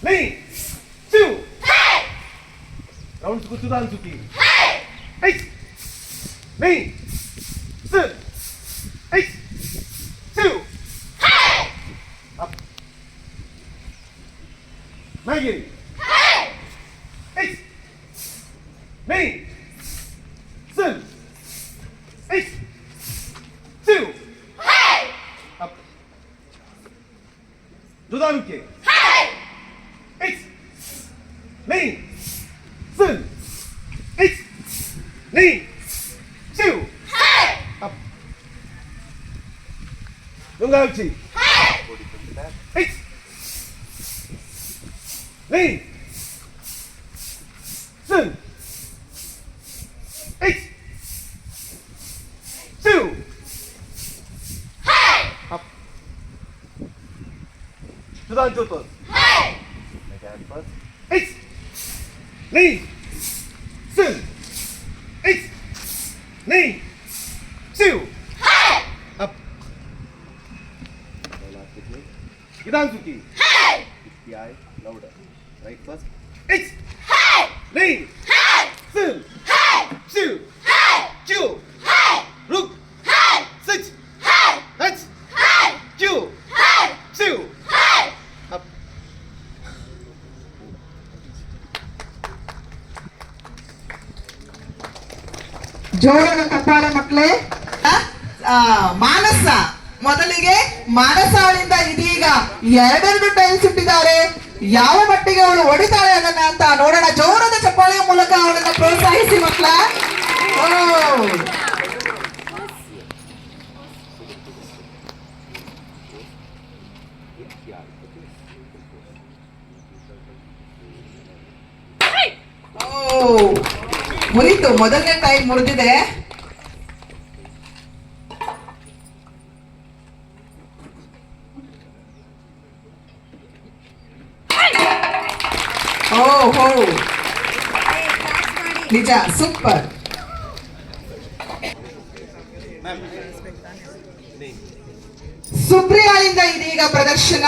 네, 쭈. 라운드 구투도 안 주기. 에이, 네, 쓰, 에이, 쭈. 앞. 말길. 에이, 네, 쓰, 에이, 쭈. 앞. 너도 함께. 에이, 네, 쓰, 에이, 네, 쭈. 앞. 눈과 같이. 에이, 네, 쓰, 에이, 쭈. 앞. 저도 안 줬던. 에이, 네, 쓰, 에이, 네, 쭈. 앞. 이단 수기. PI louder. Right first. Eight. Nine. Seven. Two. Two. Look. Six. Eight. Two. Two. Up. ಜೋರಾದ ಕಪಾಳ ಮಕ್ಕಳೇ. ಮಾನಸ ಮೊದಲಿಗೆ ಮಾನಸಾಳಿಂದ ಇದೀಗ ಎರಡೆರಡು ಟೈಲ್ಸ್ ಇಟ್ಟಿದ್ದಾರೆ. ಯಾವ ಮಟ್ಟಿಗೆ ಅವಳು ಹೊಡಿತಾಳೆ ಅದನ್ನ ಅಂತ ನೋಡೋಣ. ಜೋರಾದ ಚಪ್ಪಾಳೆಯ ಮೂಲಕ ಅವಳನ್ನ ಪ್ರೋತ್ಸಾಹಿಸಿ ಮಕ್ಕಳ. ಮುರಿತು, ಮೊದಲನೇ ಟೈಮ್ ಮುರಿದಿದೆ. ಓಹೋ, ನಿಜ, ಸೂಪರ್. ಸುಪ್ರಿಯಾಳಿಂದ ಇದೀಗ ಪ್ರದರ್ಶನ,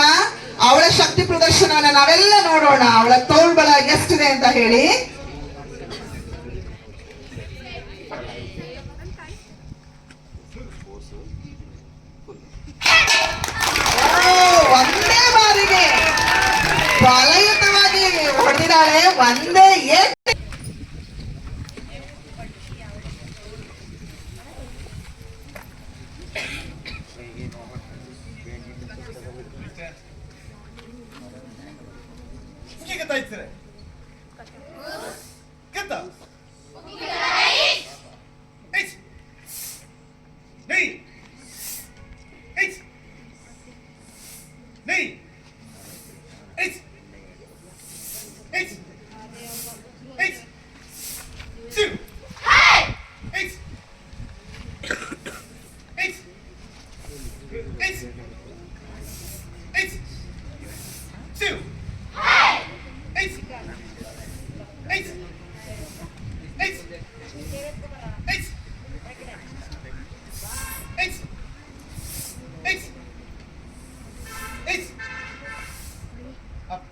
ಅವಳ ಶಕ್ತಿ ಪ್ರದರ್ಶನವನ್ನ ನಾವೆಲ್ಲ ನೋಡೋಣ. ಅವಳ ತೋಳ್ಬಲ ಎಷ್ಟಿದೆ ಅಂತ ಹೇಳಿ. ಒಂದೇ ಬಾರಿಗೆ ಬಲಯುತವಾಗಿ ಹೊಡೆದಿದ್ದಾಳೆ. ಒಂದೇ 겠다 있으래. 겠다. 에이, 네, 에이, 네, 에이, 에이, 에이, two, 에이, 에이, 에이, 에이, two. Eight. Eight. Eight. Eight. Eight. Eight. Eight. Up.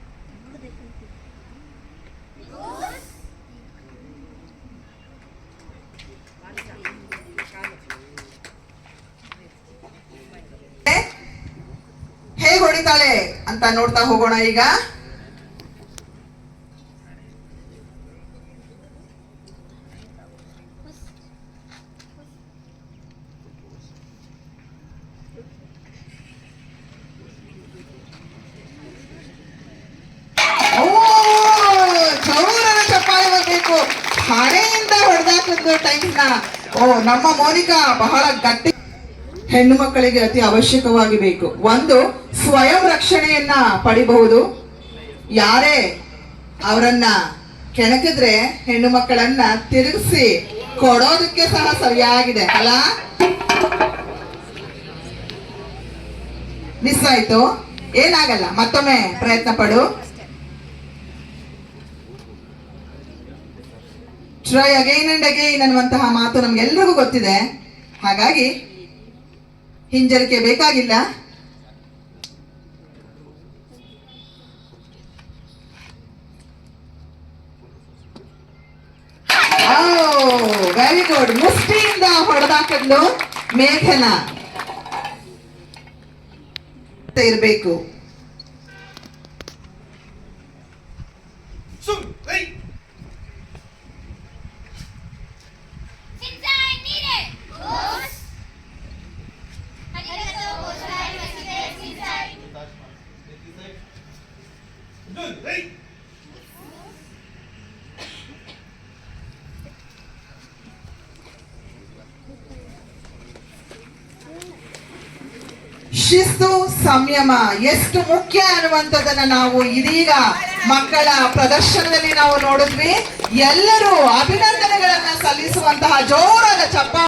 ಹೇಗೆ ಹೊಡಿತಾಳೆ ಅಂತ ನೋಡ್ತಾ ಹೋಗೋಣ ಈಗ. ಜೋರಾದ ಚಪ್ಪಾಳೆ ಬರಬೇಕು. ಹಣೆಯಿಂದ ಹೊಡೆದಾಕಂದು ಟೈಮ್ನ. ನಮ್ಮ ಮೋನಿಕಾ ಬಹಳ ಗಟ್ಟಿ. ಹೆಣ್ಣು ಮಕ್ಕಳಿಗೆ ಅತಿ ಅವಶ್ಯಕವಾಗಿ ಬೇಕು. ಒಂದು, ಸ್ವಯಂ ರಕ್ಷಣೆಯನ್ನ ಪಡಿಬಹುದು. ಯಾರೇ ಅವರನ್ನ ಕೆಣಕಿದ್ರೆ ಹೆಣ್ಣು ಮಕ್ಕಳನ್ನ ತಿರುಗಿಸಿ ಕೊಡೋದಕ್ಕೆ ಸಹ ಸರಿಯಾಗಿದೆ ಅಲ್ಲ. ಮಿಸ್ ಆಯ್ತು, ಏನಾಗಲ್ಲ, ಮತ್ತೊಮ್ಮೆ ಪ್ರಯತ್ನ ಪಡು. ಟ್ರೈ ಅಗೈನ್ ಅಂಡ್ ಅಗೈನ್ ಅನ್ನುವಂತಹ ಮಾತು ನಮ್ಗೆಲ್ರಿಗೂ ಗೊತ್ತಿದೆ. ಹಾಗಾಗಿ ಹಿಂಜರಿಕೆ ಬೇಕಾಗಿಲ್ಲ. Very good. ಮುಷ್ಟಿಯಿಂದ ಹೊಡೆದಾಕಂಡು ಮೇಘನ ಇರ್ಬೇಕು. 숨. 에이. 눈. 에이. ಶಿಸ್ತು ಸಂಯಮ ಎಷ್ಟು ಮುಖ್ಯ ಅನ್ನುವಂಥದ್ದನ್ನ ನಾವು ಇದೀಗ ಮಕ್ಕಳ ಪ್ರದರ್ಶನದಲ್ಲಿ ನಾವು ನೋಡಿದ್ವಿ. ಎಲ್ಲರೂ ಅಭಿನಂದನೆಗಳನ್ನ ಸಲ್ಲಿಸುವಂತಹ ಜೋರಾದ ಚಪ್ಪಾಳೆ